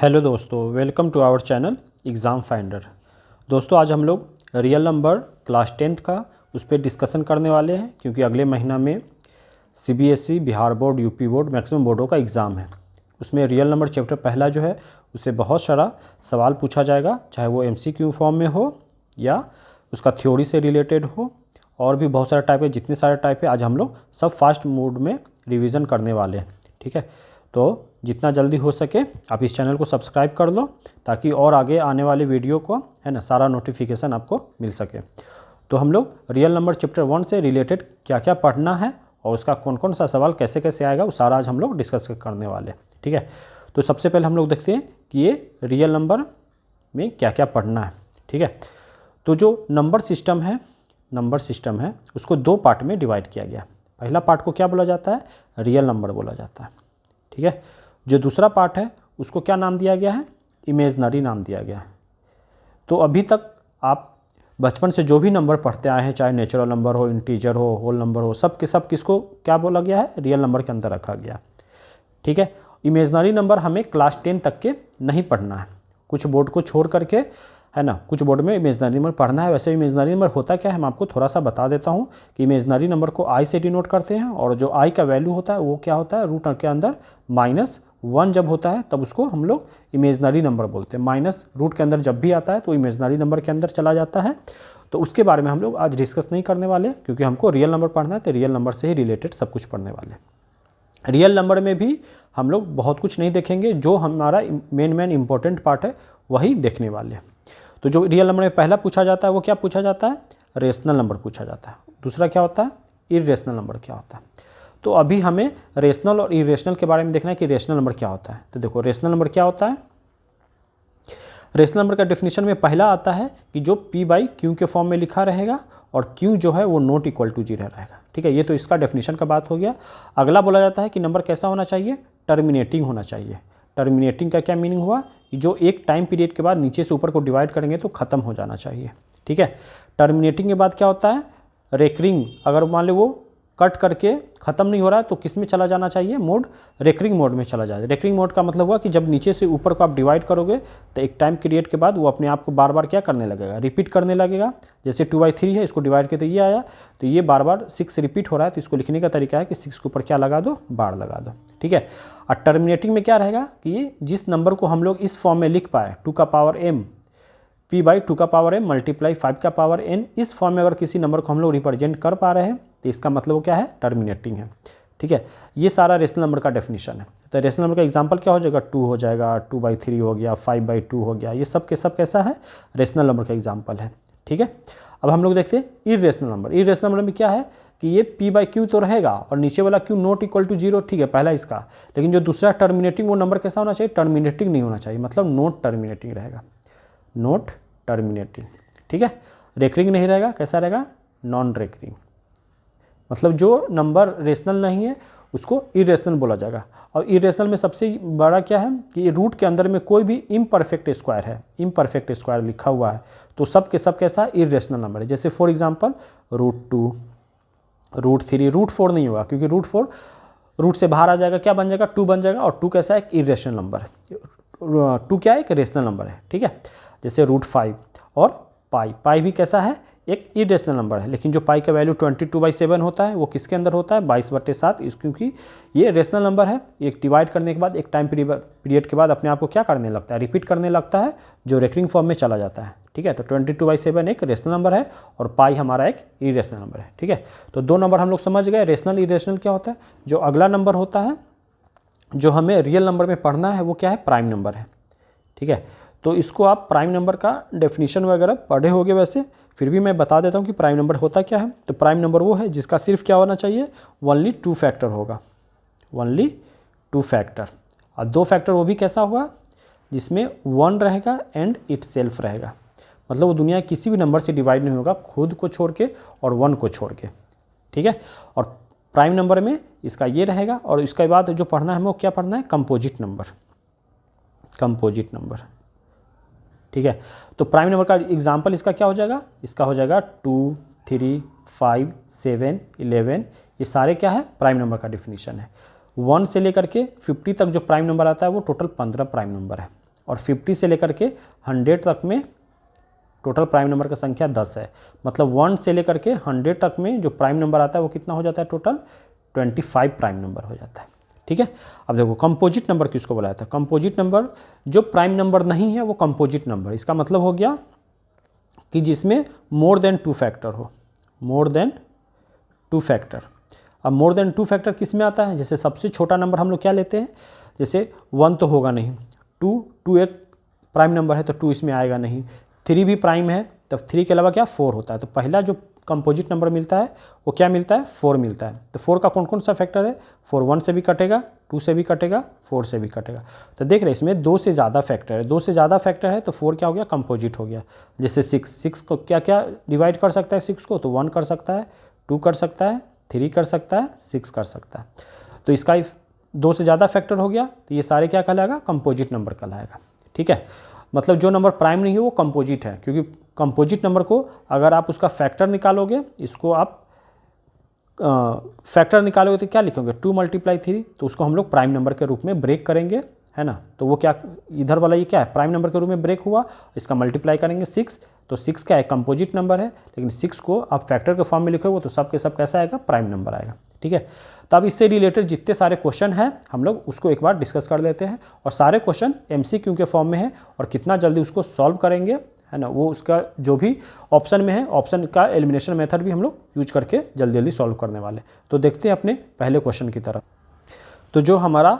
Hello दोस्तों, welcome to our channel Exam Finder. दोस्तों आज हम लोग रियल नंबर क्लास 10th का उस पर डिस्कशन करने वाले हैं, क्योंकि अगले महीना में CBSE, Bihar board, UP board, maximum बोर्डों का एग्ज़ाम है। उसमें रियल नंबर चैप्टर पहला जो है उससे बहुत सारा सवाल पूछा जाएगा, चाहे वो एमसीक्यू फॉर्म में हो या उसका थ्योरी से रिलेटेड हो, और भी बहुत सारे टाइप है। जितने सारे टाइप है आज हम लोग सब फास्ट मोड में रिवीजन करने वाले हैं। ठीक है, तो जितना जल्दी हो सके आप इस चैनल को सब्सक्राइब कर लो, ताकि और आगे आने वाले वीडियो को है ना सारा नोटिफिकेशन आपको मिल सके। तो हम लोग रियल नंबर चैप्टर 1 से रिलेटेड क्या क्या पढ़ना है और उसका कौन कौन सा सवाल कैसे कैसे आएगा वो सारा आज हम लोग डिस्कस करने वाले हैं। ठीक है, तो सबसे पहले हम लोग देखते हैं कि ये रियल नंबर में क्या क्या पढ़ना है। ठीक है, तो जो नंबर सिस्टम है उसको दो पार्ट में डिवाइड किया गया। पहला पार्ट को क्या बोला जाता है? रियल नंबर बोला जाता है। ठीक है, जो दूसरा पार्ट है उसको क्या नाम दिया गया है? इमेजनरी नाम दिया गया है। तो अभी तक आप बचपन से जो भी नंबर पढ़ते आए हैं, चाहे नेचुरल नंबर हो, इंटीजर हो, होल नंबर हो, सब के सब किसको क्या बोला गया है? रियल नंबर के अंदर रखा गया। ठीक है, इमेजनरी नंबर हमें क्लास 10 तक के नहीं पढ़ना है, कुछ बोर्ड को छोड़ करके, है ना। कुछ बोर्ड में इमेजनरी नंबर पढ़ना है। वैसे इमेजनरी नंबर होता क्या है मैं आपको थोड़ा सा बता देता हूँ कि इमेजनरी नंबर को आई से डिनोट करते हैं, और जो आई का वैल्यू होता है वो क्या होता है? रूट के अंदर -1 जब होता है तब उसको हम लोग इमेजनरी नंबर बोलते हैं। माइनस रूट के अंदर जब भी आता है तो इमेजनरी नंबर के अंदर चला जाता है। तो उसके बारे में हम लोग आज डिस्कस नहीं करने वाले, क्योंकि हमको रियल नंबर पढ़ना है, तो रियल नंबर से ही रिलेटेड सब कुछ पढ़ने वाले। रियल नंबर में भी हम लोग बहुत कुछ नहीं देखेंगे, जो हमारा मेन इंपॉर्टेंट पार्ट है वही देखने वाले हैं। तो जो रियल नंबर में पहला पूछा जाता है वो क्या पूछा जाता है? रेशनल नंबर पूछा जाता है। दूसरा क्या होता है? इरेशनल नंबर क्या होता है। तो अभी हमें रेशनल और इरेशनल के बारे में देखना है कि रेशनल नंबर क्या होता है। तो देखो, रेशनल नंबर क्या होता है? रेशनल नंबर का डेफिनेशन में पहला आता है कि जो p/q के फॉर्म में लिखा रहेगा और q जो है वो नॉट इक्वल टू 0 रहेगा। ठीक है, ये तो इसका डेफिनेशन का बात हो गया। अगला बोला जाता है कि नंबर कैसा होना चाहिए? टर्मिनेटिंग होना चाहिए। टर्मिनेटिंग का क्या मीनिंग हुआ? कि जो एक टाइम पीरियड के बाद नीचे से ऊपर को डिवाइड करेंगे तो ख़त्म हो जाना चाहिए। ठीक है, टर्मिनेटिंग के बाद क्या होता है? रेकरिंग। अगर मान लो वो कट करके ख़त्म नहीं हो रहा है तो किस में चला जाना चाहिए? मोड रेकरिंग मोड में चला जाए। रेकरिंग मोड का मतलब हुआ कि जब नीचे से ऊपर को आप डिवाइड करोगे तो एक टाइम पीरियड के बाद वो अपने आप को बार बार क्या करने लगेगा? रिपीट करने लगेगा। जैसे 2/3 है, इसको डिवाइड करके ये आया, तो ये बार बार 6 रिपीट हो रहा है, तो इसको लिखने का तरीका है कि 6 के ऊपर क्या लगा दो? बार लगा दो। ठीक है, और टर्मिनेटिंग में क्या रहेगा कि ये जिस नंबर को हम लोग इस फॉर्म में लिख पाए 2m p/2m मल्टीप्लाई 5n, इस फॉर्म में अगर किसी नंबर को हम लोग रिप्रेजेंट कर पा रहे हैं तो इसका मतलब क्या है? टर्मिनेटिंग है। ठीक है, ये सारा रेशनल नंबर का डेफिनेशन है। तो रेशनल नंबर का एग्जांपल क्या हो जाएगा? 2 हो जाएगा, 2/3 हो गया, 5/2 हो गया। ये सब के सब कैसा है? रेशनल नंबर का एग्जांपल है। ठीक है, अब हम लोग देखते हैं इरेशनल नंबर। इरेशनल नंबर में क्या है कि ये p/q तो रहेगा और नीचे वाला q नॉट इक्वल टू 0। ठीक है, पहला इसका। लेकिन जो दूसरा टर्मिनेटिंग वो नंबर कैसा होना चाहिए? टर्मिनेटिंग नहीं होना चाहिए, मतलब नॉट टर्मिनेटिंग रहेगा, नॉट टर्मिनेटिंग। ठीक है, रेकरिंग नहीं रहेगा, कैसा रहेगा? Non recurring. मतलब जो नंबर रेशनल नहीं है उसको इरेशनल बोला जाएगा। और इरेशनल में सबसे बड़ा क्या है कि रूट के अंदर में कोई भी इम्परफेक्ट स्क्वायर है, इम्परफेक्ट स्क्वायर लिखा हुआ है तो सब के सब कैसा? इरेशनल नंबर है। जैसे फॉर एग्जांपल √2, √3, √4 नहीं होगा, क्योंकि √4 रूट से बाहर आ जाएगा, क्या बन जाएगा? 2 बन जाएगा। और 2 कैसा है? एक इरेशनल नंबर है। 2 क्या है? एक रेशनल नंबर है। ठीक है, जैसे √5 और पाई भी कैसा है? एक इरेशनल नंबर है। लेकिन जो पाई का वैल्यू 22/7 होता है वो किसके अंदर होता है? 22/7, क्योंकि ये रेशनल नंबर है। एक डिवाइड करने के बाद एक टाइम पीरियड के बाद अपने आप को क्या करने लगता है? रिपीट करने लगता है, जो रेकरिंग फॉर्म में चला जाता है। ठीक है, तो 22/7 एक रेशनल नंबर है और पाई हमारा एक इरेशनल नंबर है। ठीक है, तो दो नंबर हम लोग समझ गए, रेशनल इरेशनल क्या होता है। जो अगला नंबर होता है जो हमें रियल नंबर में पढ़ना है वो क्या है? प्राइम नंबर है। ठीक है, तो इसको आप प्राइम नंबर का डेफिनेशन वगैरह पढ़े होगे, वैसे फिर भी मैं बता देता हूँ कि प्राइम नंबर होता क्या है। तो प्राइम नंबर वो है जिसका सिर्फ क्या होना चाहिए? ओनली 2 फैक्टर होगा, ओनली 2 फैक्टर। और 2 फैक्टर वो भी कैसा होगा? जिसमें 1 रहेगा एंड इटसेल्फ रहेगा, मतलब वो दुनिया किसी भी नंबर से डिवाइड नहीं होगा, खुद को छोड़ के और 1 को छोड़ के। ठीक है, और प्राइम नंबर में इसका ये रहेगा। और इसके बाद जो पढ़ना है हमें क्या पढ़ना है? Composite number, composite number. ठीक है, तो प्राइम नंबर का एग्जांपल इसका क्या हो जाएगा? इसका हो जाएगा 2, 3, 5, 7, 11। ये सारे क्या है? प्राइम नंबर का डेफिनेशन है। 1 से लेकर के 50 तक जो प्राइम नंबर आता है वो टोटल 15 प्राइम नंबर है। और 50 से लेकर के 100 तक में टोटल प्राइम नंबर का संख्या 10 है। मतलब 1 से लेकर के 100 तक में जो प्राइम नंबर आता है वो कितना हो जाता है, टोटल 25 प्राइम नंबर हो जाता है। ठीक है, अब देखो कंपोजिट नंबर किसको बोला जाता है? कंपोजिट नंबर जो प्राइम नंबर नहीं है वो कंपोजिट नंबर। इसका मतलब हो गया कि जिसमें मोर देन 2 फैक्टर हो, मोर देन 2 फैक्टर। अब मोर देन 2 फैक्टर किस में आता है? जैसे सबसे छोटा नंबर हम लोग क्या लेते हैं, जैसे 1 तो होगा नहीं, 2 एक प्राइम नंबर है तो 2 इसमें आएगा नहीं, 3 भी प्राइम है तब 3 के अलावा क्या 4 होता है। तो पहला जो कंपोजिट नंबर मिलता है वो क्या मिलता है, 4 मिलता है। तो 4 का कौन कौन सा फैक्टर है? 4 1 से भी कटेगा, 2 से भी कटेगा, 4 से भी कटेगा। तो देख रहे हैं इसमें 2 से ज़्यादा फैक्टर है, 2 से ज़्यादा फैक्टर है तो 4 क्या हो गया, कंपोजिट हो गया। जैसे 6 को क्या क्या डिवाइड कर सकता है 6 को, तो 1 कर सकता है, 2 कर सकता है, 3 कर सकता है, 6 कर सकता है। तो इसका 2 से ज़्यादा फैक्टर हो गया तो ये सारे क्या कहलाएगा, कंपोजिट नंबर कहलाएगा। ठीक है, मतलब जो नंबर प्राइम नहीं है वो कंपोजिट है, क्योंकि कंपोजिट नंबर को अगर आप उसका फैक्टर निकालोगे, इसको आप फैक्टर निकालोगे तो क्या लिखोगे, 2 × 3, तो उसको हम लोग प्राइम नंबर के रूप में ब्रेक करेंगे, है ना। तो वो क्या, इधर वाला ये क्या है, प्राइम नंबर के रूप में ब्रेक हुआ, इसका मल्टीप्लाई करेंगे 6, तो 6 क्या है, कंपोजिट नंबर है। लेकिन 6 को आप फैक्टर के फॉर्म में लिखोगे तो सब के सब कैसा आएगा, प्राइम नंबर आएगा। ठीक है, तो अब इससे रिलेटेड जितने सारे क्वेश्चन हैं हम लोग उसको एक बार डिस्कस कर लेते हैं, और सारे क्वेश्चन MCQ के फॉर्म में है, और कितना जल्दी उसको सॉल्व करेंगे, है ना, वो उसका जो भी ऑप्शन में है, ऑप्शन का एलिमिनेशन मेथड भी हम लोग यूज करके जल्दी जल्दी सॉल्व करने वाले। तो देखते हैं अपने पहले क्वेश्चन की तरफ। तो जो हमारा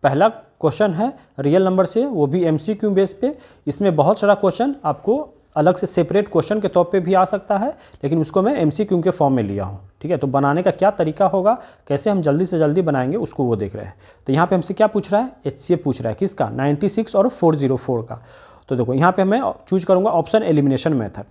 पहला क्वेश्चन है रियल नंबर से, वो भी MCQ बेस पे। इसमें बहुत सारा क्वेश्चन आपको अलग से सेपरेट क्वेश्चन के तौर पे भी आ सकता है, लेकिन उसको मैं MCQ के फॉर्म में लिया हूँ। ठीक है, तो बनाने का क्या तरीका होगा, कैसे हम जल्दी से जल्दी बनाएंगे उसको वो देख रहे हैं। तो यहाँ पे हमसे क्या पूछ रहा है, HCF पूछ रहा है, किसका, 96 और 404 का। तो देखो यहाँ पे मैं चूज करूँगा ऑप्शन एलिमिनेशन मेथड।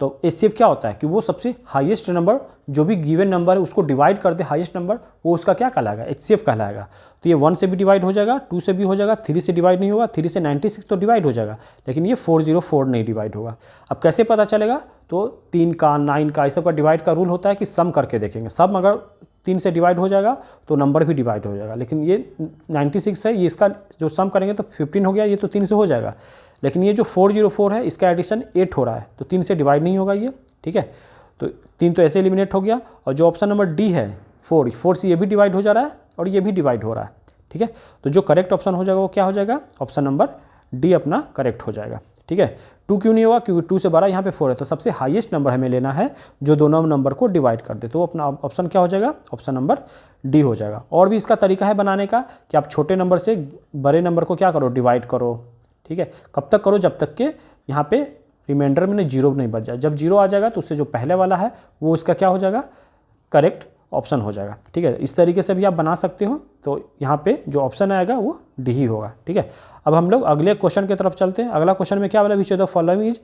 तो HCF क्या होता है कि वो सबसे हाईएस्ट नंबर जो भी गिवन नंबर है उसको डिवाइड कर दे, हाईएस्ट नंबर, वो उसका क्या कहलाएगा, HCF कहलाएगा। तो ये 1 से भी डिवाइड हो जाएगा, 2 से भी हो जाएगा, 3 से डिवाइड नहीं होगा, 3 से 96 तो डिवाइड हो जाएगा, लेकिन ये 404 नहीं डिवाइड होगा। अब कैसे पता चलेगा, तो 3 का 9 का इस सब का डिवाइड का रूल होता है कि सम करके देखेंगे, सम अगर 3 से डिवाइड हो जाएगा तो नंबर भी डिवाइड हो जाएगा। लेकिन ये 96 है, ये इसका जो सम करेंगे तो 15 हो गया, ये तो 3 से हो जाएगा। लेकिन ये जो 404 है इसका एडिशन 8 हो रहा है, तो 3 से डिवाइड नहीं होगा ये। ठीक है, तो 3 तो ऐसे एलिमिनेट हो गया। और जो ऑप्शन नंबर डी है 4 से ये भी डिवाइड हो जा रहा है और ये भी डिवाइड हो रहा है। ठीक है, तो जो करेक्ट ऑप्शन हो जाएगा वो क्या हो जाएगा, ऑप्शन नंबर डी अपना करेक्ट हो जाएगा। ठीक है, 2 क्यों नहीं होगा, क्योंकि 2 से बड़ा यहाँ पे 4 है, तो सबसे हाईएस्ट नंबर हमें लेना है जो दोनों नंबर को डिवाइड कर दे, तो अपना ऑप्शन क्या हो जाएगा, ऑप्शन नंबर डी हो जाएगा। और भी इसका तरीका है बनाने का कि आप छोटे नंबर से बड़े नंबर को क्या करो, डिवाइड करो। ठीक है, कब तक करो, जब तक के यहाँ पे रिमाइंडर में 0 नहीं बच जाए। जब 0 आ जाएगा तो उससे जो पहले वाला है वो इसका क्या हो जाएगा, करेक्ट ऑप्शन हो जाएगा। ठीक है, इस तरीके से भी आप बना सकते हो। तो यहाँ पे जो ऑप्शन आएगा वो डी ही होगा। ठीक है, अब हम लोग अगले क्वेश्चन की तरफ चलते हैं। अगला क्वेश्चन में क्या बोला, which of the following is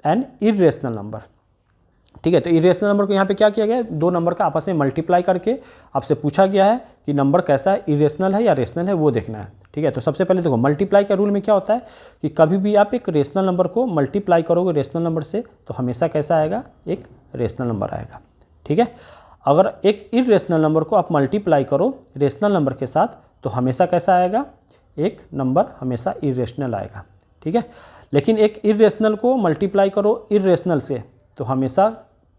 an irrational number. ठीक है, तो इरेशनल नंबर को यहाँ पे क्या किया गया है, 2 नंबर का आपस में मल्टीप्लाई करके आपसे पूछा गया है कि नंबर कैसा है, इरेशनल है या रेशनल है, वो देखना है। ठीक है, तो सबसे पहले देखो मल्टीप्लाई का रूल में क्या होता है कि कभी भी आप एक रेशनल नंबर को मल्टीप्लाई करोगे रेशनल नंबर से तो हमेशा कैसा आएगा, एक रेशनल नंबर आएगा। ठीक है, अगर एक इरेशनल नंबर को आप मल्टीप्लाई करो रेशनल नंबर के साथ तो हमेशा कैसा आएगा, एक नंबर हमेशा इरेशनल आएगा। ठीक है, लेकिन एक इरेशनल को मल्टीप्लाई करो इरेशनल से तो हमेशा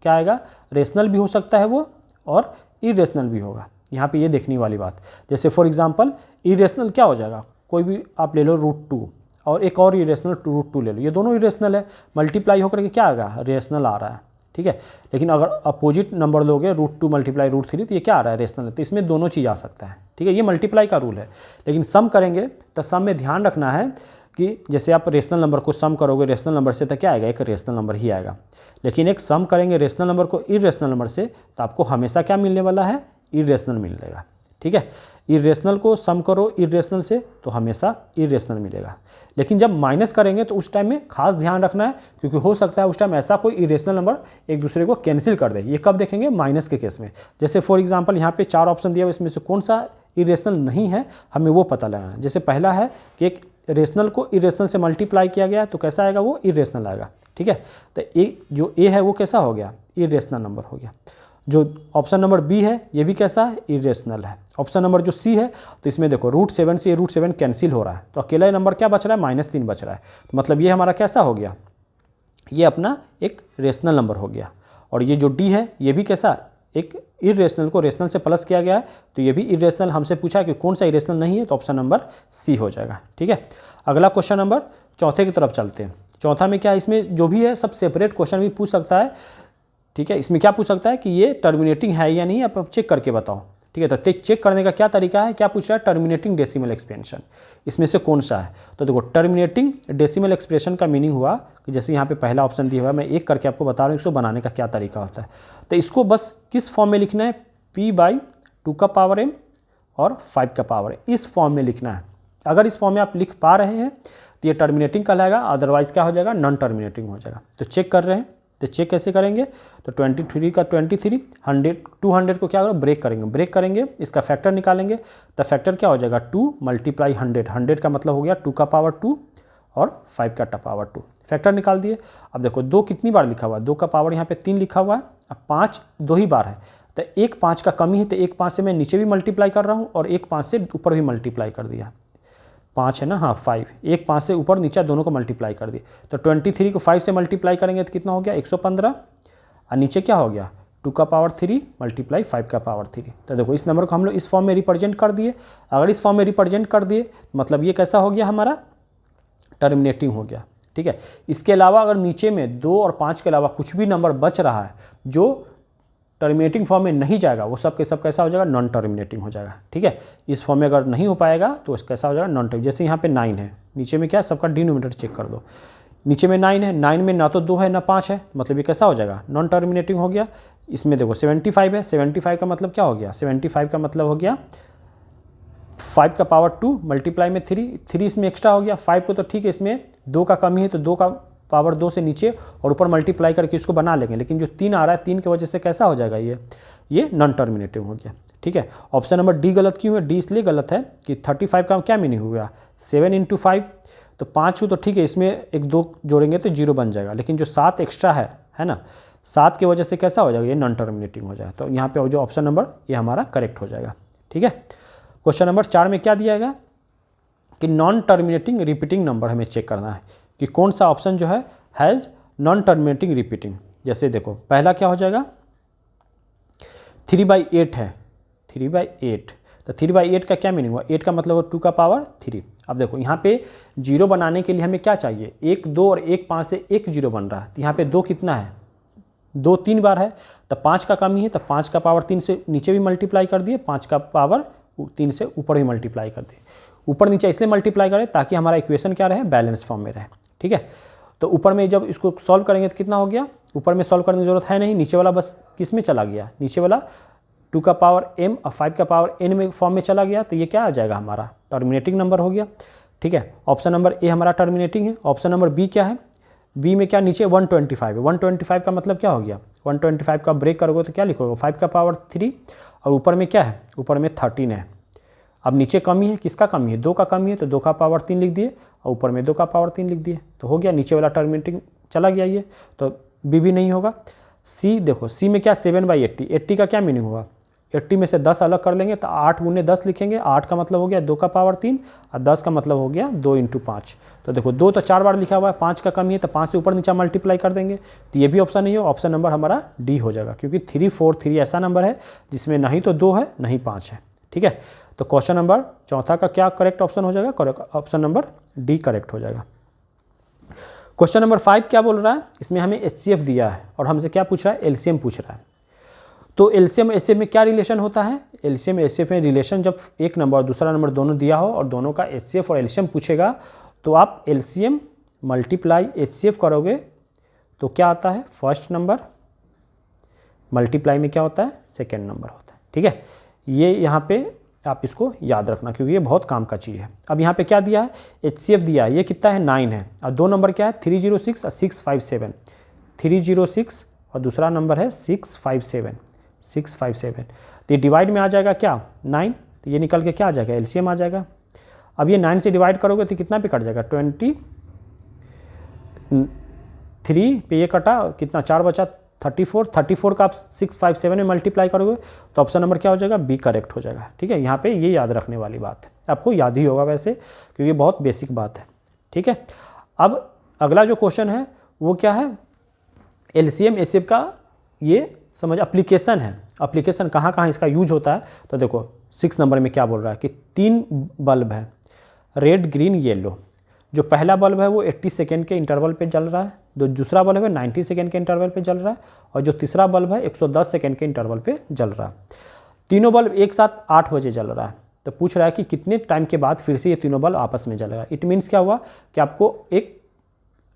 क्या आएगा, रेशनल भी हो सकता है वो और इरेशनल भी होगा। यहाँ पे ये देखने वाली बात, जैसे फॉर एग्जांपल इरेशनल क्या हो जाएगा, कोई भी आप ले लो √2 और एक और इरेशनल √2 ले लो, ये दोनों इरेशनल है, मल्टीप्लाई होकर के क्या आएगा, रेशनल आ रहा है। ठीक है, लेकिन अगर अपोजिट नंबर लोगे √2 × √3 तो ये क्या आ रहा है, रेशनल है। तो इसमें दोनों चीज़ आ सकता है। ठीक है, ये मल्टीप्लाई का रूल है। लेकिन सम करेंगे तो सम में ध्यान रखना है कि जैसे आप रेशनल नंबर को सम करोगे रेशनल नंबर से तो क्या आएगा, एक रेशनल नंबर ही आएगा। लेकिन एक सम करेंगे रेशनल नंबर को इरेशनल नंबर से तो आपको हमेशा क्या मिलने वाला है, इरेशनल मिलेगा। ठीक है, इरेशनल को सम करो इरेशनल से तो हमेशा इरेशनल मिलेगा। लेकिन जब माइनस करेंगे तो उस टाइम में खास ध्यान रखना है, क्योंकि हो सकता है उस टाइम ऐसा कोई इरेशनल नंबर एक दूसरे को कैंसिल कर दे। ये कब देखेंगे, माइनस के केस में। जैसे फॉर एग्जांपल यहाँ पे 4 ऑप्शन दिया हुआ, इसमें से कौन सा इरेशनल नहीं है हमें वो पता लगाना है। जैसे पहला है कि एक रेशनल को इरेशनल से मल्टीप्लाई किया गया तो कैसा आएगा, वो इरेशनल आएगा। ठीक है, तो जो ए है वो कैसा हो गया, इरेशनल नंबर हो गया। जो ऑप्शन नंबर बी है ये भी कैसा है, इरेशनल है। ऑप्शन नंबर जो सी है, तो इसमें देखो √7 से ये √7 कैंसिल हो रहा है, तो अकेला नंबर क्या बच रहा है, -3 बच रहा है। तो मतलब ये हमारा कैसा हो गया, ये अपना एक रेशनल नंबर हो गया। और ये जो डी है ये भी कैसा, एक इरेशनल को रेशनल से प्लस किया गया है, तो ये भी इरेशनल हमसे पूछा है कि कौन सा इरेशनल नहीं है, तो ऑप्शन नंबर सी हो जाएगा। ठीक है, अगला क्वेश्चन नंबर चौथे की तरफ चलते हैं। चौथा में क्या है, इसमें जो भी है सब सेपरेट क्वेश्चन भी पूछ सकता है। ठीक है, इसमें क्या पूछ सकता है कि ये टर्मिनेटिंग है या नहीं, आप चेक करके बताओ। ठीक है, तो चेक करने का क्या तरीका है, क्या पूछ रहा है, टर्मिनेटिंग डेसिमल एक्सपेंशन, इसमें से कौन सा है। तो देखो टर्मिनेटिंग डेसिमल एक्सप्रेशन का मीनिंग हुआ कि जैसे यहाँ पे पहला ऑप्शन दिया हुआ है, मैं एक करके आपको बता रहा हूँ इसको बनाने का क्या तरीका होता है। तो इसको बस किस फॉर्म में लिखना है, p/2m और 5m, इस फॉर्म में लिखना है। अगर इस फॉर्म में आप लिख पा रहे हैं तो ये टर्मिनेटिंग कहलाएगा, अदरवाइज क्या हो जाएगा, नॉन टर्मिनेटिंग हो जाएगा। तो चेक कर रहे हैं, तो चेक कैसे करेंगे, तो 23 का 23, 100 200 को क्या करो, ब्रेक करेंगे, इसका फैक्टर निकालेंगे। तो फैक्टर क्या हो जाएगा, 2 × 100, 100 का मतलब हो गया 2 का पावर 2 और 5 का पावर 2, फैक्टर निकाल दिए। अब देखो 2 कितनी बार लिखा हुआ है, 2 का पावर यहाँ पे 3 लिखा हुआ है, अब 5 2 ही बार है, तो एक 5 का कमी है, तो एक 5 से मैं नीचे भी मल्टीप्लाई कर रहा हूँ और एक 5 से ऊपर भी मल्टीप्लाई कर दिया, 5 है ना, हाँ 5, एक 5 से ऊपर नीचे दोनों को मल्टीप्लाई कर दिए। तो 23 को 5 से मल्टीप्लाई करेंगे तो कितना हो गया, 115, और नीचे क्या हो गया, 2 का पावर 3 × 5 का पावर 3। तो देखो इस नंबर को हम लोग इस फॉर्म में रिप्रेजेंट कर दिए। अगर इस फॉर्म में रिप्रेजेंट कर दिए मतलब ये कैसा हो गया, हमारा टर्मिनेटिंग हो गया। ठीक है, इसके अलावा अगर नीचे में 2 और 5 के अलावा कुछ भी नंबर बच रहा है जो टर्मिनेटिंग फॉर्म में नहीं जाएगा, वो सब के सब कैसा हो जाएगा, नॉन टर्मिनेटिंग हो जाएगा। ठीक है, इस फॉर्म में अगर नहीं हो पाएगा तो कैसा हो जाएगा, नॉन टर्मिनेटिंग। जैसे यहाँ पे 9 है, नीचे में क्या है, सबका डिनोमिनेटर चेक कर दो, नीचे में 9 है, 9 में ना तो 2 है ना 5 है, मतलब ये कैसा हो जाएगा, नॉन टर्मिनेटिंग हो गया। इसमें देखो 75 है, 75 का मतलब क्या हो गया, 75 का मतलब हो गया 5 का पावर 2 मल्टीप्लाई में 3 इसमें एक्स्ट्रा हो गया, 5 को तो ठीक है, इसमें 2 का कमी है तो 2 का पावर 2 से नीचे और ऊपर मल्टीप्लाई करके इसको बना लेंगे, लेकिन जो 3 आ रहा है 3 की वजह से कैसा हो जाएगा, ये नॉन टर्मिनेटिव हो गया। ठीक है, ऑप्शन नंबर डी गलत क्यों है, डी इसलिए गलत है कि 35 का क्या मीनिंग हुआ, 7 × 5, तो 5 हो तो ठीक है, इसमें एक 2 जोड़ेंगे तो 0 बन जाएगा, लेकिन जो 7 एक्स्ट्रा है ना, 7 की वजह से कैसा हो जाएगा, ये नॉन टर्मिनेटिंग हो जाएगा। तो यहाँ पे जो ऑप्शन नंबर ये हमारा करेक्ट हो जाएगा। ठीक है, क्वेश्चन नंबर 4 में क्या दिया गया कि नॉन टर्मिनेटिंग रिपीटिंग नंबर हमें चेक करना है कि कौन सा ऑप्शन जो है हैज़ नॉन टर्मिनेटिंग रिपीटिंग। जैसे देखो पहला क्या हो जाएगा, 3/8 है, 3/8, तो 3/8 का क्या मीनिंग हुआ, 8 का मतलब हो 2 का पावर 3। अब देखो यहाँ पे 0 बनाने के लिए हमें क्या चाहिए, 1 2 और 1 5 से 1 0 बन रहा है, तो यहाँ पे 2 कितना है, 2 3 बार है, तो 5 का कमी है, तो 5 का पावर 3 से नीचे भी मल्टीप्लाई कर दिए, 5 का पावर 3 से ऊपर भी मल्टीप्लाई कर दिए। ऊपर नीचे इसलिए मल्टीप्लाई करें ताकि हमारा इक्वेशन क्या रहे, बैलेंस फॉर्म में रहे। ठीक है, तो ऊपर में जब इसको सॉल्व करेंगे तो कितना हो गया, ऊपर में सॉल्व करने की जरूरत है नहीं, नीचे वाला बस किस में चला गया, नीचे वाला 2 का पावर m और 5 का पावर n में फॉर्म में चला गया, तो ये क्या आ जाएगा, हमारा टर्मिनेटिंग नंबर हो गया। ठीक है, ऑप्शन नंबर ए हमारा टर्मिनेटिंग है। ऑप्शन नंबर बी क्या है, बी में क्या नीचे 125 है, 125 का मतलब क्या हो गया, 125 का ब्रेक करोगे तो क्या लिखोगे, 5 का पावर 3 और ऊपर में क्या है, ऊपर में 13 है। अब नीचे कमी है, किसका कमी है, 2 का कमी है, तो 2 का पावर 3 लिख दिए और ऊपर में 2 का पावर 3 लिख दिए, तो हो गया, नीचे वाला टर्मिनेटिंग चला गया ये, तो बी भी नहीं होगा। सी देखो, सी में क्या 7/80, 80 का क्या मीनिंग हुआ, 80 में से 10 अलग कर लेंगे तो 8 × 10 लिखेंगे, 8 का मतलब हो गया 2 का पावर 3 और 10 का मतलब हो गया 2 × 5। तो देखो 2 तो 4 बार लिखा हुआ है, 5 का कमी है तो 5 से ऊपर नीचे मल्टीप्लाई कर देंगे, तो ये भी ऑप्शन नहीं हो, ऑप्शन नंबर हमारा डी हो जाएगा, क्योंकि 3 4 3 ऐसा नंबर है जिसमें नहीं तो 2 है नहीं 5 है। ठीक है, तो क्वेश्चन नंबर चौथा का क्या करेक्ट ऑप्शन हो जाएगा, ऑप्शन नंबर डी करेक्ट हो जाएगा। क्वेश्चन नंबर 5 क्या बोल रहा है, इसमें हमें HCF दिया है और हमसे क्या पूछ रहा है, LCM पूछ रहा है। तो LCM HCF में क्या रिलेशन होता है, LCM HCF में रिलेशन जब एक नंबर और दूसरा नंबर दोनों दिया हो और दोनों का HCF और LCM पूछेगा तो आप LCM मल्टीप्लाई HCF करोगे तो क्या आता है, फर्स्ट नंबर, मल्टीप्लाई में क्या होता है, सेकेंड नंबर होता है। ठीक है, ये यहाँ पे आप इसको याद रखना क्योंकि ये बहुत काम का चीज़ है। अब यहाँ पे क्या दिया है, HCF दिया है, ये कितना है 9 है और 2 नंबर क्या है 306 और 657, 306 और दूसरा नंबर है 657, 657, तो ये डिवाइड में आ जाएगा क्या 9, तो ये निकल के क्या आ जाएगा, LCM आ जाएगा। अब ये 9 से डिवाइड करोगे तो कितना पे कट जाएगा, 23 पे ये कटा, कितना 4 बचा 34 का आप 657 में मल्टीप्लाई करोगे तो ऑप्शन नंबर क्या हो जाएगा, बी करेक्ट हो जाएगा। ठीक है, यहाँ पे ये याद रखने वाली बात है, आपको याद ही होगा वैसे क्योंकि बहुत बेसिक बात है। ठीक है, अब अगला जो क्वेश्चन है वो क्या है, एलसीएम एचसीएफ का ये समझ एप्लीकेशन है। एप्लीकेशन कहाँ कहाँ इसका यूज होता है, तो देखो 6 नंबर में क्या बोल रहा है कि 3 बल्ब है, रेड ग्रीन येलो। जो पहला बल्ब है वो 80 सेकेंड के इंटरवल पे जल रहा है, जो दूसरा बल्ब है 90 सेकेंड के इंटरवल पे जल रहा है, और जो तीसरा बल्ब है 110 सेकेंड के इंटरवल पे जल रहा है। तीनों बल्ब एक साथ 8 बजे जल रहा है। तो पूछ रहा है कि कितने टाइम के बाद फिर से ये तीनों बल्ब आपस में जलेगा। इट मीन्स क्या हुआ कि आपको एक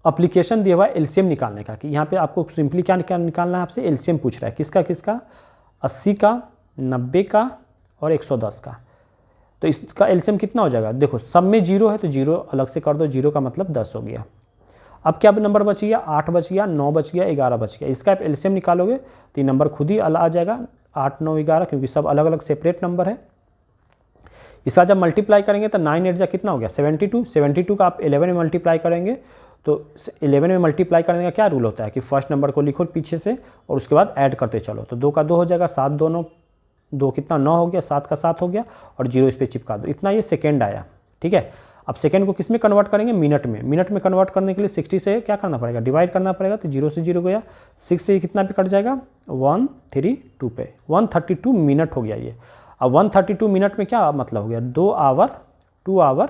एप्लीकेशन दिया हुआ है एलसीएम निकालने का, कि यहाँ पे आपको सिंपली क्या निकालना है, आपसे एलसीएम पूछ रहा है किसका किसका, 80 का, 90 का और 110 का। तो इसका एलसीएम कितना हो जाएगा, देखो सब में 0 है तो 0 अलग से कर दो, 0 का मतलब 10 हो गया। अब क्या नंबर बच गया, 8 बच गया, 9 बच गया, 11 बच गया। इसका आप एलसीएम निकालोगे तो ये नंबर खुद ही आ जाएगा 8, 9, 11, क्योंकि सब अलग अलग सेपरेट नंबर है। इसका जब मल्टीप्लाई करेंगे तो 9 8 जा कितना हो गया, 72। 72 का आप 11 में मल्टीप्लाई करेंगे तो 11 में मल्टीप्लाई करने का क्या रूल होता है कि फर्स्ट नंबर को लिखो पीछे से और उसके बाद ऐड करते चलो। तो 2 का 2 हो जाएगा, 7 दोनों 2 कितना 9 हो गया, 7 का 7 हो गया और 0 इस पर चिपका दो। इतना ये सेकेंड आया। ठीक है, अब सेकेंड को किस में कन्वर्ट करेंगे, मिनट में। मिनट में कन्वर्ट करने के लिए 60 से क्या करना पड़ेगा, डिवाइड करना पड़ेगा। तो 0 से 0 गया, 6 से कितना पे कट जाएगा, 132 पे, 132 मिनट हो गया ये। अब 132 मिनट में क्या मतलब हो गया, 2 आवर 2 आवर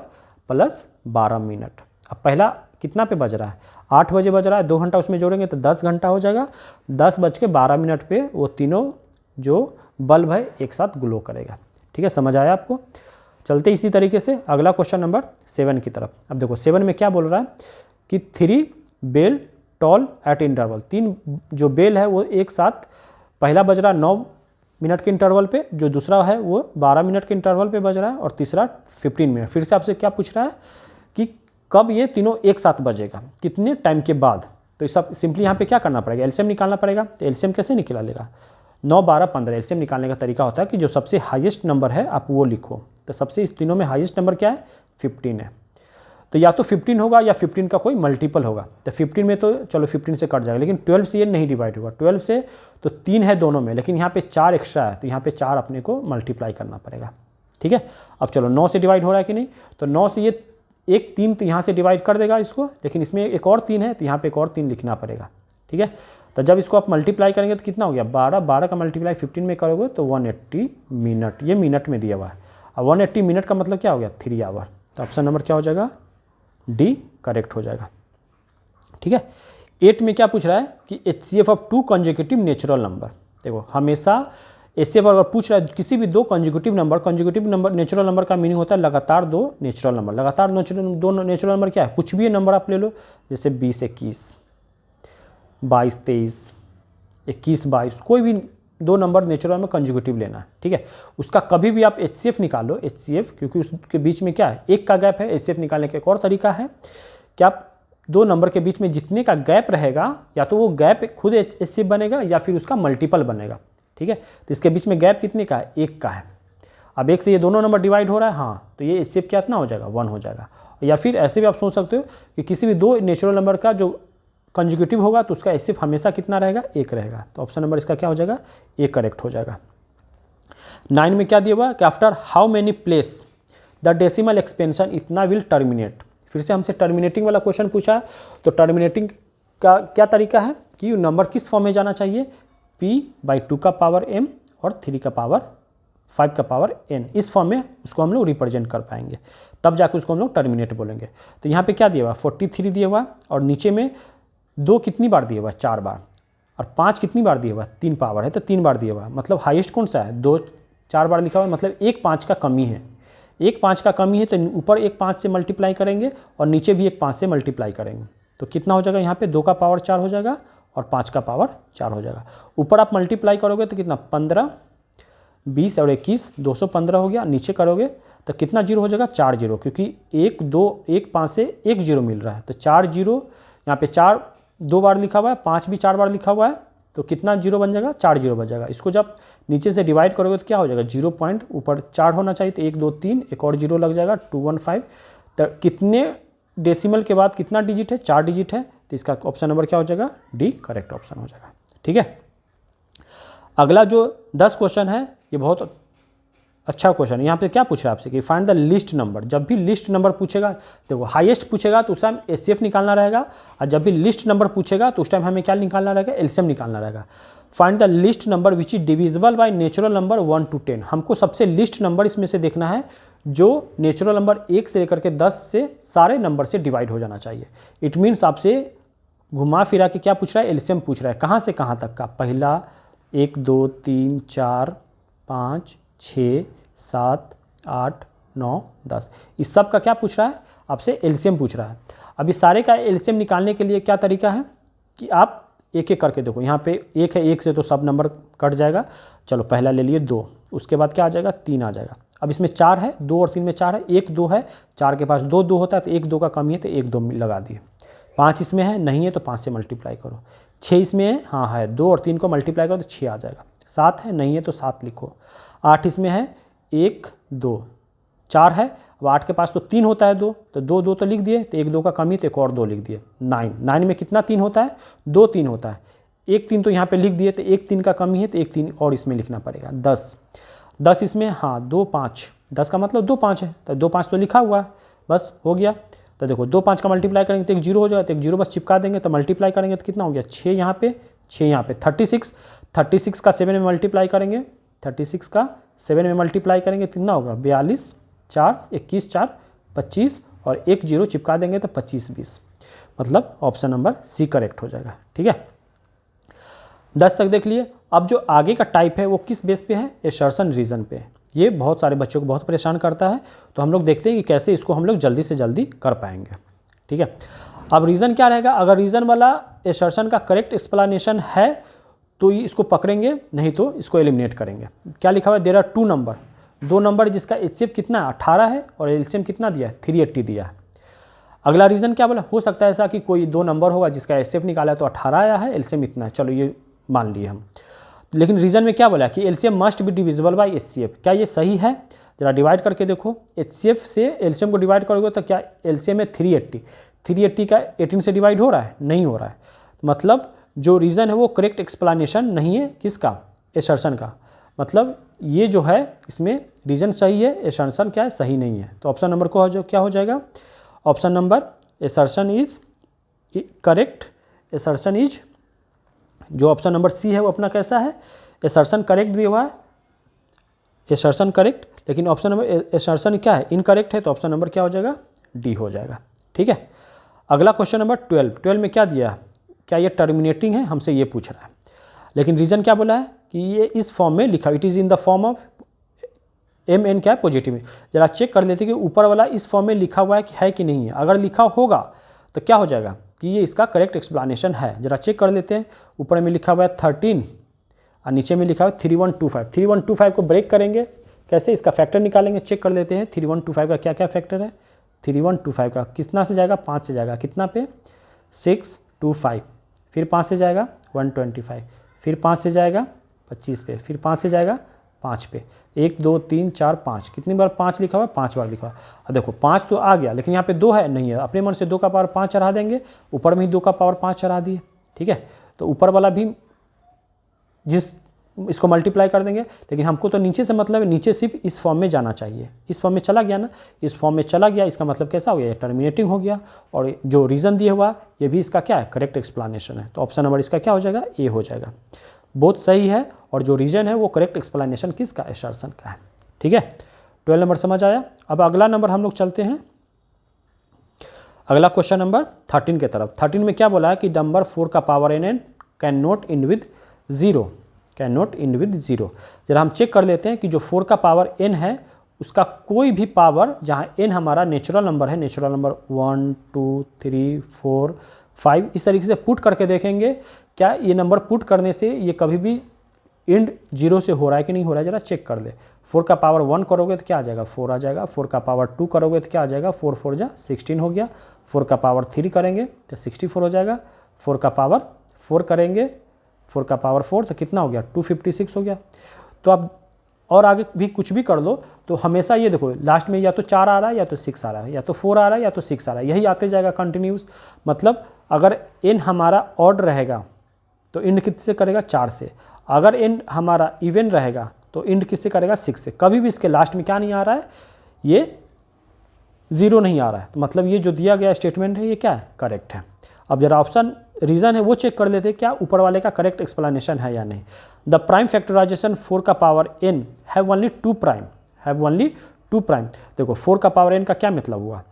प्लस 12 मिनट। अब पहला कितना पे बज रहा है, 8 बजे बज रहा है, 2 घंटा उसमें जोड़ेंगे तो 10 घंटा हो जाएगा। 10:12 पे वो तीनों जो बल्ब है एक साथ ग्लो करेगा। ठीक है, समझ आया आपको। चलते इसी तरीके से अगला क्वेश्चन नंबर 7 की तरफ। अब देखो 7 में क्या बोल रहा है कि 3 बेल टॉल एट इंटरवल। 3 जो बेल है वो एक साथ, पहला बज रहा है 9 मिनट के इंटरवल पे, जो दूसरा है वो 12 मिनट के इंटरवल पे बज रहा है और तीसरा 15 मिनट। फिर से आपसे क्या पूछ रहा है कि कब ये तीनों एक साथ बजेगा, कितने टाइम के बाद। तो सब सिंपली यहाँ पे क्या करना पड़ेगा, एलसीएम निकालना पड़ेगा। तो एलसीएम कैसे निकालेगा, 9, 12, 15। एलसीएम निकालने का तरीका होता है कि जो सबसे हाईएस्ट नंबर है आप वो लिखो। तो सबसे इस तीनों में हाईएस्ट नंबर क्या है, 15 है। तो या तो 15 होगा या 15 का कोई मल्टीपल होगा। तो 15 में तो चलो 15 से कट जाएगा, लेकिन 12 से ये नहीं डिवाइड होगा। 12 से तो 3 है दोनों में, लेकिन यहाँ पे 4 एक्स्ट्रा है, तो यहाँ पे 4 अपने को मल्टीप्लाई करना पड़ेगा। ठीक है, अब चलो 9 से डिवाइड हो रहा है कि नहीं, तो 9 से ये एक 3 तो यहाँ से डिवाइड कर देगा इसको, लेकिन इसमें एक और 3 है तो यहाँ पे एक और 3 लिखना पड़ेगा। ठीक है, तो जब इसको आप मल्टीप्लाई करेंगे तो कितना हो गया, 12, 12 का मल्टीप्लाई 15 में करोगे तो 180 मिनट। ये मिनट में दिया हुआ है। अब 180 मिनट का मतलब क्या हो गया, 3 आवर। तो ऑप्शन नंबर क्या हो जाएगा, डी करेक्ट हो जाएगा। ठीक है, 8 में क्या पूछ रहा है कि HCF of 2 consecutive natural number. देखो हमेशा HCF अगर पूछ रहा है किसी भी 2 कंसेक्यूटिव नंबर, नेचुरल नंबर का मीनिंग होता है लगातार 2 नेचुरल नंबर। लगातार 2 नेचुरल नंबर क्या है, कुछ भी नंबर आप ले लो, जैसे 20, 21, 22, 23, 21, 22, कोई भी 2 नंबर नेचुरल में कंसेक्यूटिव लेना है। ठीक है, उसका कभी भी आप HCF निकालो, HCF, क्योंकि उसके बीच में क्या है, एक का गैप है। HCF निकालने का एक और तरीका है कि आप 2 नंबर के बीच में जितने का गैप रहेगा, या तो वो गैप खुद HCF बनेगा या फिर उसका मल्टीपल बनेगा। ठीक है, तो इसके बीच में गैप कितने का है, 1 का है। अब 1 से ये दोनों नंबर डिवाइड हो रहा है, हाँ, तो ये HCF कितना हो जाएगा, 1 हो जाएगा। या फिर ऐसे भी आप सोच सकते हो कि किसी भी 2 नेचुरल नंबर का जो कंसेक्यूटिव होगा तो उसका HCF हमेशा कितना रहेगा, 1 रहेगा। तो ऑप्शन नंबर इसका क्या हो जाएगा, ए करेक्ट हो जाएगा। 9 में क्या दिया हुआ कि after how many place the decimal expansion इतना विल टर्मिनेट। फिर से हमसे टर्मिनेटिंग वाला क्वेश्चन पूछा है। तो टर्मिनेटिंग का क्या तरीका है कि नंबर किस फॉर्म में जाना चाहिए, p/2 का पावर m और 3 का पावर 5 का पावर n, इस फॉर्म में उसको हम लोग रिप्रेजेंट कर पाएंगे, तब जाकर उसको हम लोग टर्मिनेट बोलेंगे। तो यहाँ पे क्या दिया हुआ, 43 दिया हुआ, और नीचे में 2 कितनी बार दिया हुआ, 4 बार, और 5 कितनी बार दिया हुआ, 3 पावर है तो 3 बार दिया हुआ। मतलब हाईएस्ट कौन सा है, 2 4 बार लिखा हुआ है, मतलब 1 5 का कमी है। 1 5 का कमी है तो ऊपर 1 5 से मल्टीप्लाई करेंगे और नीचे भी 1 5 से मल्टीप्लाई करेंगे। तो कितना हो जाएगा, यहाँ पे 2 का पावर 4 हो जाएगा और 5 का पावर 4 हो जाएगा। ऊपर आप मल्टीप्लाई करोगे तो कितना, 15, 20 और 21, 215 हो गया। नीचे करोगे तो कितना जीरो हो जाएगा, 4 जीरो, क्योंकि 1 2 1 5 से 1 जीरो मिल रहा है, तो 4 जीरो। यहाँ पे 4 2 बार लिखा हुआ है, 5 भी 4 बार लिखा हुआ है, तो कितना जीरो बन जाएगा, 4 जीरो बन जाएगा। इसको जब नीचे से डिवाइड करोगे तो क्या हो जाएगा, 0 पॉइंट ऊपर 4 होना चाहिए, तो 1 2 3, एक और जीरो लग जाएगा, 215। तो कितने डेसिमल के बाद कितना डिजिट है, 4 डिजिट है, तो इसका ऑप्शन नंबर क्या हो जाएगा, डी करेक्ट ऑप्शन हो जाएगा। ठीक। ठीक है। अगला जो 10 क्वेश्चन है ये बहुत अच्छा क्वेश्चन है। यहाँ पे क्या पूछ रहा है आपसे कि फाइंड द लिस्ट नंबर। जब भी लिस्ट नंबर पूछेगा, देखो हाईएस्ट पूछेगा तो उस टाइम एचसीएफ निकालना रहेगा, और जब भी लिस्ट नंबर पूछेगा तो उस टाइम हमें क्या निकालना रहेगा, एलसीएम निकालना रहेगा। Find the list number which is divisible by natural number 1 to 10। हमको सबसे लिस्ट नंबर इसमें से देखना है जो नेचुरल नंबर 1 से लेकर के 10 से सारे नंबर से डिवाइड हो जाना चाहिए। इट मीन्स आपसे घुमा फिरा के क्या पूछ रहा है, एलसीएम पूछ रहा है। कहाँ से कहाँ तक का, पहला 1 2 3 4 5 6 7 8 9 10, इस सब का क्या पूछ रहा है आपसे, एलसीएम पूछ रहा है। अब इस सारे का एलसीएम निकालने के लिए क्या तरीका है कि आप एक एक करके देखो। यहाँ पे 1 है, 1 से तो सब नंबर कट जाएगा। चलो पहला ले लिए 2, उसके बाद क्या आ जाएगा, 3 आ जाएगा। अब इसमें 4 है, 2 और 3 में 4 है, 1 2 है, 4 के पास 2 2 होता है तो 1 2 का कमी है तो 1 2 लगा दिए। 5 इसमें है, नहीं है तो 5 से मल्टीप्लाई करो। 6 इसमें है, हाँ है, 2 और 3 को मल्टीप्लाई करो तो 6 आ जाएगा। 7 है, नहीं है तो 7 लिखो। 8 इसमें है, 1 2 4 है, अब 8 के पास तो 3 होता है, 2 तो 2 2 तो लिख दिए, तो 1 2 का कमी तो एक और 2 लिख दिए। 9 में कितना 3 होता है, 2 3 होता है, 1 3 तो यहाँ पे लिख दिए, तो 1 3 का कमी है तो 1 3 और इसमें लिखना पड़ेगा। 10 इसमें, हाँ 2 5, 10 का मतलब 2 5 है, तो 2 5 तो लिखा हुआ है, बस हो गया। तो देखो 2 5 का मल्टीप्लाई करेंगे तो एक 0 हो जाएगा, तो एक 0 बस चिपका देंगे, तो मल्टीप्लाई करेंगे तो कितना हो गया, 6 यहाँ पे 6 यहाँ पे 36 का 7 में मल्टीप्लाई करेंगे, 36 का 7 में मल्टीप्लाई करेंगे कितना होगा, 42 4 21 4 25 और 1 0 चिपका देंगे तो 25 20, मतलब ऑप्शन नंबर सी करेक्ट हो जाएगा। ठीक है, 10 तक देख लिए। अब जो आगे का टाइप है वो किस बेस पे है, एसर्शन रीजन पे। ये बहुत सारे बच्चों को बहुत परेशान करता है, तो हम लोग देखते हैं कि कैसे इसको हम लोग जल्दी से जल्दी कर पाएंगे। ठीक है, अब रीज़न क्या रहेगा, अगर रीज़न वाला एसर्शन का करेक्ट एक्सप्लेनेशन है तो ये इसको पकड़ेंगे, नहीं तो इसको एलिमिनेट करेंगे। क्या लिखा हुआ है, देयर आर 2 नंबर, 2 नंबर जिसका एचसीएफ कितना 18 है और एलसीएम कितना दिया है 380 दिया है। अगला रीज़न क्या बोला, हो सकता है ऐसा कि कोई 2 नंबर होगा जिसका एचसीएफ निकाला है तो 18 आया है, एलसीएम इतना है, चलो ये मान लिए हम। लेकिन रीज़न में क्या बोला कि LCM must be divisible by HCF. क्या ये सही है, जरा डिवाइड करके देखो। एचसीएफ से एलसीएम को डिवाइड करोगे तो क्या एलसीएम है 380 का 18 से डिवाइड हो रहा है, नहीं हो रहा है, मतलब जो रीज़न है वो करेक्ट एक्सप्लेनेशन नहीं है किसका, एसर्शन का। मतलब ये जो है इसमें रीज़न सही है, एसर्शन क्या है, सही नहीं है। तो ऑप्शन नंबर को जो क्या हो जाएगा, option number assertion is correct, assertion is, जो ऑप्शन नंबर सी है वो अपना कैसा है, एसर्शन करेक्ट दिया हुआ है, एसर्शन करेक्ट, लेकिन ऑप्शन नंबर एसर्शन क्या है, इनकरेक्ट है, तो ऑप्शन नंबर क्या हो जाएगा, डी हो जाएगा। ठीक है, अगला क्वेश्चन नंबर 12 में क्या दिया, क्या ये टर्मिनेटिंग है, हमसे ये पूछ रहा है। लेकिन रीज़न क्या बोला है कि ये इस फॉर्म में लिखा, it is in the form of MN क्या है, पॉजिटिव में। जरा चेक कर लेते कि ऊपर वाला इस फॉर्म में लिखा हुआ है कि नहीं है। अगर लिखा होगा तो क्या हो जाएगा कि ये इसका करेक्ट एक्सप्लेनेशन है। जरा चेक कर लेते हैं, ऊपर में लिखा हुआ है 13 और नीचे में लिखा हुआ है 3125। 3125 को ब्रेक करेंगे कैसे, इसका फैक्टर निकालेंगे, चेक कर लेते हैं 3125 का क्या क्या फैक्टर है। 3125 का कितना से जाएगा, 5 से जाएगा, कितना पे 625, फिर 5 से जाएगा 125, फिर 5 से जाएगा 25 पे, फिर 5 से जाएगा 5 पे, 1 2 3 4 5, कितनी बार 5 लिखा हुआ है, 5 बार लिखा हुआ है। अब देखो 5 तो आ गया, लेकिन यहाँ पे 2 है, नहीं है, अपने मन से 2 का पावर 5 चढ़ा देंगे, ऊपर में ही 2 का पावर 5 चढ़ा दिए। ठीक है, तो ऊपर वाला भी जिस इसको मल्टीप्लाई कर देंगे, लेकिन हमको तो नीचे से मतलब है, नीचे सिर्फ इस फॉर्म में जाना चाहिए। इस फॉर्म में चला गया ना, इस फॉर्म में चला गया, इसका मतलब कैसा हो गया, टर्मिनेटिंग हो गया। और जो रीज़न दिया हुआ ये भी इसका क्या है, करेक्ट एक्सप्लेनेशन है। तो ऑप्शन नंबर इसका क्या हो जाएगा, ए हो जाएगा। बहुत सही है, और जो रीज़न है वो करेक्ट एक्सप्लेनेशन किसका, एसर्शन का है। ठीक है, 12 नंबर समझ आया। अब अगला नंबर हम लोग चलते हैं, अगला क्वेश्चन नंबर 13 की तरफ। 13 में क्या बोला है कि नंबर 4 का power n can not and with 0, can not and with 0। जरा हम चेक कर लेते हैं कि जो 4 का पावर n है उसका कोई भी पावर, जहाँ n हमारा नेचुरल नंबर है, नेचुरल नंबर 1 2 3 4 5, इस तरीके से पुट करके देखेंगे क्या ये नंबर पुट करने से ये कभी भी एंड 0 से हो रहा है कि नहीं हो रहा है। जरा चेक कर ले। 4 का पावर 1 करोगे तो क्या आ जाएगा, 4 आ जाएगा। 4 का पावर 2 करोगे तो क्या आ जाएगा, 4 4 जा 16 हो गया। 4 का पावर 3 करेंगे तो 64 हो जाएगा। 4 का पावर 4 करेंगे, 4 का पावर 4 तो कितना हो गया, 256 हो गया। तो अब और आगे भी कुछ भी कर लो तो हमेशा ये देखो लास्ट में या तो 4 आ रहा है या तो 6 आ रहा है, या तो 4 आ रहा है या तो 6 आ रहा है, यही आते जाएगा कंटिन्यूस। मतलब अगर n हमारा ऑड रहेगा तो इंड किससे करेगा 4 से। अगर एंड हमारा इवन रहेगा तो इंड किससे करेगा 6 से। कभी भी इसके लास्ट में क्या नहीं आ रहा है, ये 0 नहीं आ रहा है, तो मतलब ये जो दिया गया स्टेटमेंट है ये क्या है, करेक्ट है। अब जरा ऑप्शन रीज़न है वो चेक कर लेते हैं क्या ऊपर वाले का करेक्ट एक्सप्लेनेशन है या नहीं। द प्राइम फैक्टराइजेशन 4 का power n have only 2 prime, have only 2 prime. देखो 4 का पावर n का क्या मतलब हुआ,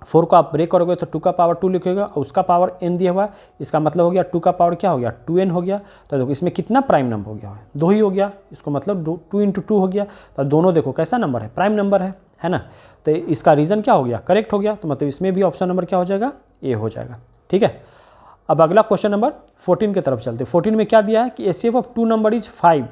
4 को आप ब्रेक करोगे तो 2 का पावर 2 लिखोगे और उसका पावर n दिया हुआ है, इसका मतलब हो गया 2 का पावर क्या हो गया 2n हो गया। तो देखो इसमें कितना प्राइम नंबर हो गया, 2 ही हो गया, इसको मतलब 2 × 2 हो गया। तो दोनों देखो कैसा नंबर है, प्राइम नंबर है ना। तो इसका रीज़न क्या हो गया, करेक्ट हो गया। तो मतलब इसमें भी ऑप्शन नंबर क्या हो जाएगा, ए हो जाएगा। ठीक है, अब अगला क्वेश्चन नंबर 14 की तरफ चलते हैं। 14 में क्या दिया है कि HCF of 2 number is 5,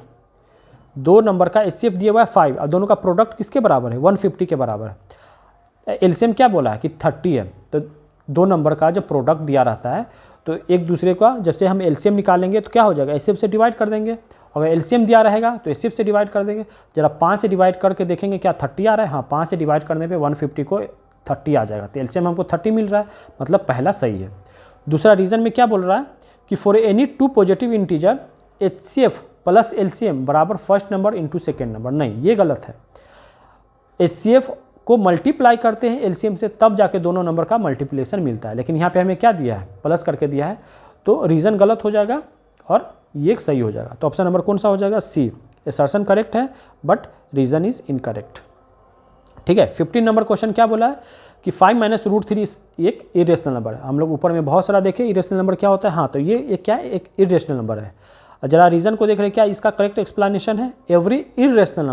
2 number का एचसीएफ दिया हुआ है 5 और दोनों का प्रोडक्ट किसके बराबर है, 150 के बराबर है। एलसीएम क्या बोला है कि 30 है, तो 2 नंबर का जब प्रोडक्ट दिया रहता है तो एक दूसरे का जब से हम एलसीएम निकालेंगे तो क्या हो जाएगा, एचसीएफ से डिवाइड कर देंगे। अगर एलसीएम दिया रहेगा तो एचसीएफ से डिवाइड कर देंगे। जरा 5 से डिवाइड करके देखेंगे क्या 30 आ रहा है, हाँ 5 से डिवाइड करने पे 150 को 30 आ जाएगा। तो एलसीएम हमको 30 मिल रहा है, मतलब पहला सही है। दूसरा रीज़न में क्या बोल रहा है कि for any 2 positive integer HCF plus LCM बराबर first number into second number, नहीं ये गलत है। एचसीएफ को मल्टीप्लाई करते हैं एलसीएम से तब जाके दोनों नंबर का मल्टीप्लिकेशन मिलता है, लेकिन यहाँ पे हमें क्या दिया है, प्लस करके दिया है, तो रीज़न गलत हो जाएगा और ये सही हो जाएगा। तो ऑप्शन नंबर कौन सा हो जाएगा, सी। असर्शन करेक्ट है बट रीज़न इज इनकरेक्ट। ठीक है, 15 नंबर क्वेश्चन क्या बोला है कि 5 - √3 एक इरेशनल नंबर है। हम लोग ऊपर में बहुत सारा देखे इरेशनल नंबर क्या होता है, हाँ तो ये क्या है, एक इरेशनल नंबर है। जरा रीज़न को देख रहे हैं क्या इसका करेक्ट एक्सप्लेनेशन है, every irrational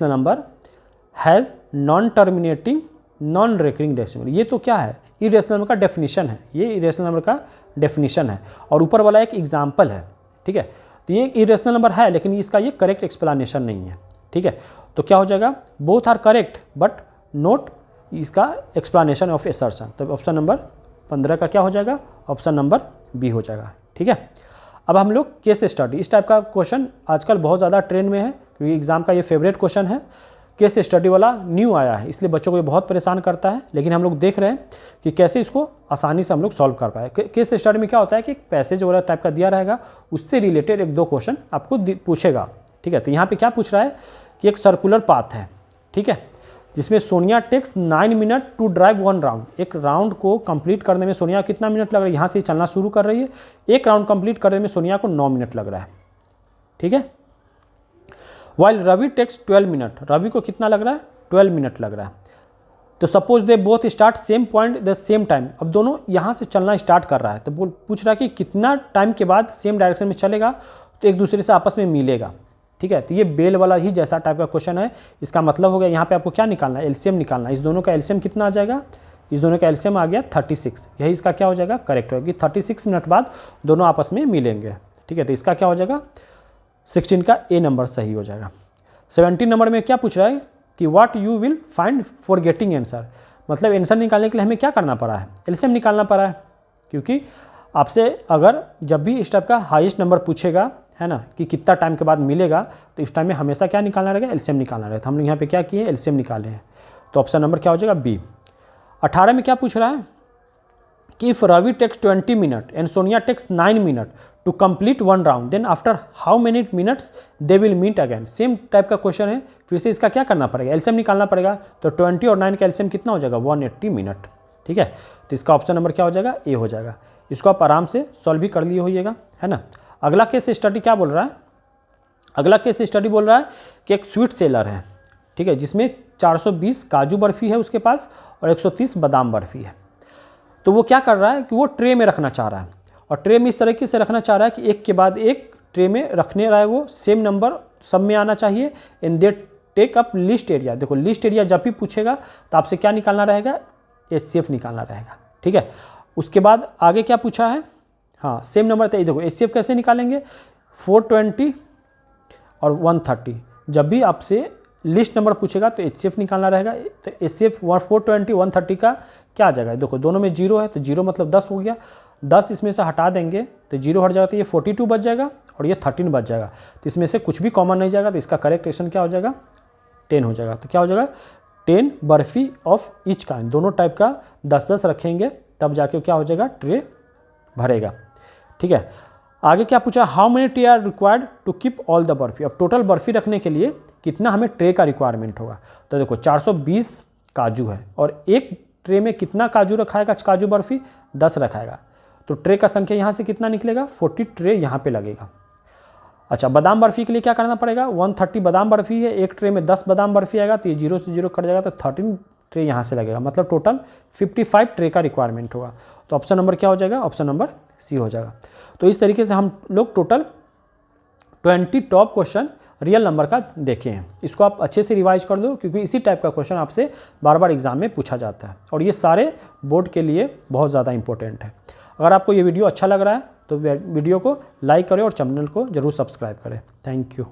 number has non terminating non recurring decimal. ये तो क्या है, इरेशनल नंबर का डेफिनेशन है, ये इरेशनल नंबर का डेफिनेशन है और ऊपर वाला एक एग्जाम्पल है। ठीक है, तो ये इरेशनल नंबर है लेकिन इसका ये करेक्ट एक्सप्लेनेशन नहीं है। ठीक है, तो क्या हो जाएगा, both are correct but not इसका एक्सप्लेनेशन ऑफ असर्शन। तो ऑप्शन नंबर 15 का क्या हो जाएगा, ऑप्शन नंबर बी हो जाएगा। ठीक है, अब हम लोग केस स्टडी, इस टाइप का क्वेश्चन आजकल बहुत ज़्यादा ट्रेंड में है क्योंकि एग्जाम का ये फेवरेट क्वेश्चन है। केस स्टडी वाला न्यू आया है इसलिए बच्चों को ये बहुत परेशान करता है, लेकिन हम लोग देख रहे हैं कि कैसे इसको आसानी से हम लोग सॉल्व कर पाए। केस स्टडी में क्या होता है कि पैसेज वाला टाइप का दिया रहेगा, उससे रिलेटेड 1-2 क्वेश्चन आपको पूछेगा। ठीक है, तो यहाँ पे क्या पूछ रहा है कि एक सर्कुलर पाथ है, ठीक है, जिसमें Sonia takes 9 minute to drive 1 round. एक राउंड को कंप्लीट करने में सोनिया कितना मिनट लग रहा है, यहाँ से चलना शुरू कर रही है, एक राउंड कंप्लीट करने में सोनिया को 9 मिनट लग रहा है। ठीक है, while Ravi takes 12 minute, Ravi को कितना लग रहा है, 12 मिनट लग रहा है। तो suppose they both start same point the same time. अब दोनों यहाँ से चलना स्टार्ट कर रहा है तो पूछ रहा है कि कितना टाइम के बाद सेम डायरेक्शन में चलेगा तो एक दूसरे से आपस में मिलेगा। ठीक है, तो ये बेल वाला ही जैसा टाइप का क्वेश्चन है। इसका मतलब हो गया यहाँ पे आपको क्या निकालना है, एलसीएम निकालना है। इस दोनों का एलसीएम कितना आ जाएगा, इस दोनों का एलसीएम आ गया 36, यही इसका क्या हो जाएगा, करेक्ट होगा कि 36 मिनट बाद दोनों आपस में मिलेंगे। ठीक है, तो इसका क्या हो जाएगा, 16 का ए नंबर सही हो जाएगा। 17 नंबर में क्या पूछ रहा है कि what you will find for getting answer, मतलब आंसर निकालने के लिए हमें क्या करना पड़ा है, एलसीएम निकालना पड़ा है। क्योंकि आपसे अगर जब भी इस टाइप का हाईएस्ट नंबर पूछेगा है ना कि कितना टाइम के बाद मिलेगा, तो इस टाइम में हमेशा क्या निकालना रहेगा, एलसीएम निकालना रहेगा। हम लोग यहाँ पे क्या किए, एलसीएम निकाले हैं। तो ऑप्शन नंबर क्या हो जाएगा, बी। 18 में क्या पूछ रहा है कि if Ravi takes 20 minute and Sonia takes 9 minute to complete 1 round then after how many minutes they will meet again. Same type का क्वेश्चन है, फिर से इसका क्या करना पड़ेगा, एलसीएम निकालना पड़ेगा। तो 20 और 9 का एलसीएम कितना हो जाएगा, 180 मिनट। ठीक है, तो इसका ऑप्शन नंबर क्या हो जाएगा, ए हो जाएगा। इसको आप आराम से सॉल्व भी कर लिए होइएगा, है ना। अगला केस स्टडी क्या बोल रहा है, अगला केस स्टडी बोल रहा है कि एक स्वीट सेलर है, ठीक है, जिसमें 420 काजू बर्फ़ी है उसके पास और 130 बादाम बर्फ़ी है। तो वो क्या कर रहा है कि वो ट्रे में रखना चाह रहा है और ट्रे में इस तरीके से रखना चाह रहा है कि एक के बाद एक ट्रे में रखने रहा है, वो सेम नंबर सब में आना चाहिए। In they take up least area. देखो लिस्ट एरिया जब भी पूछेगा तो आपसे क्या निकालना रहेगा, एचसीएफ निकालना रहेगा। ठीक है, उसके बाद आगे क्या पूछा है, हाँ सेम नंबर था। देखो एचसीएफ कैसे निकालेंगे, 420 और 130। जब भी आपसे लिस्ट नंबर पूछेगा तो एचसीएफ निकालना रहेगा। तो एचसीएफ 420 130 का क्या आ जाएगा, देखो दोनों में 0 है तो 0 मतलब 10 हो गया। 10 इसमें से हटा देंगे तो 0 हट जाएगा, तो ये 42 बच जाएगा और ये 13 बच जाएगा। तो इसमें से कुछ भी कॉमन नहीं जाएगा, तो इसका करेक्ट ऑप्शन क्या हो जाएगा, 10 हो जाएगा। तो क्या हो जाएगा, 10 बर्फ़ी ऑफ ईच काइंड। दोनों टाइप का 10-10 रखेंगे तब जाके क्या हो जाएगा, ट्रे भरेगा। ठीक है। आगे क्या पूछा, how many tray are required to keep all the barfi. अब टोटल बर्फी रखने के लिए कितना हमें ट्रे का रिक्वायरमेंट होगा, तो देखो 420 काजू है और एक ट्रे में कितना काजू रखाएगा, काजू बर्फी 10 रखाएगा, तो ट्रे का संख्या यहाँ से कितना निकलेगा, 40 ट्रे यहाँ पे लगेगा। अच्छा, बादाम बर्फी के लिए क्या करना पड़ेगा, 130 बादाम बर्फी है, एक ट्रे में 10 बादाम बर्फी आएगा, तो ये 0 से 0 कट जाएगा, तो 13 ट्रे यहाँ से लगेगा, मतलब टोटल 55 ट्रे का रिक्वायरमेंट होगा। तो ऑप्शन नंबर क्या हो जाएगा, ऑप्शन नंबर सी हो जाएगा। तो इस तरीके से हम लोग total 20 top question real number का देखे हैं। इसको आप अच्छे से रिवाइज कर दो, क्योंकि इसी टाइप का क्वेश्चन आपसे बार बार एग्जाम में पूछा जाता है और ये सारे बोर्ड के लिए बहुत ज़्यादा इंपॉर्टेंट है। अगर आपको ये वीडियो अच्छा लग रहा है तो वीडियो को लाइक करें और चैनल को जरूर सब्सक्राइब करें। Thank you.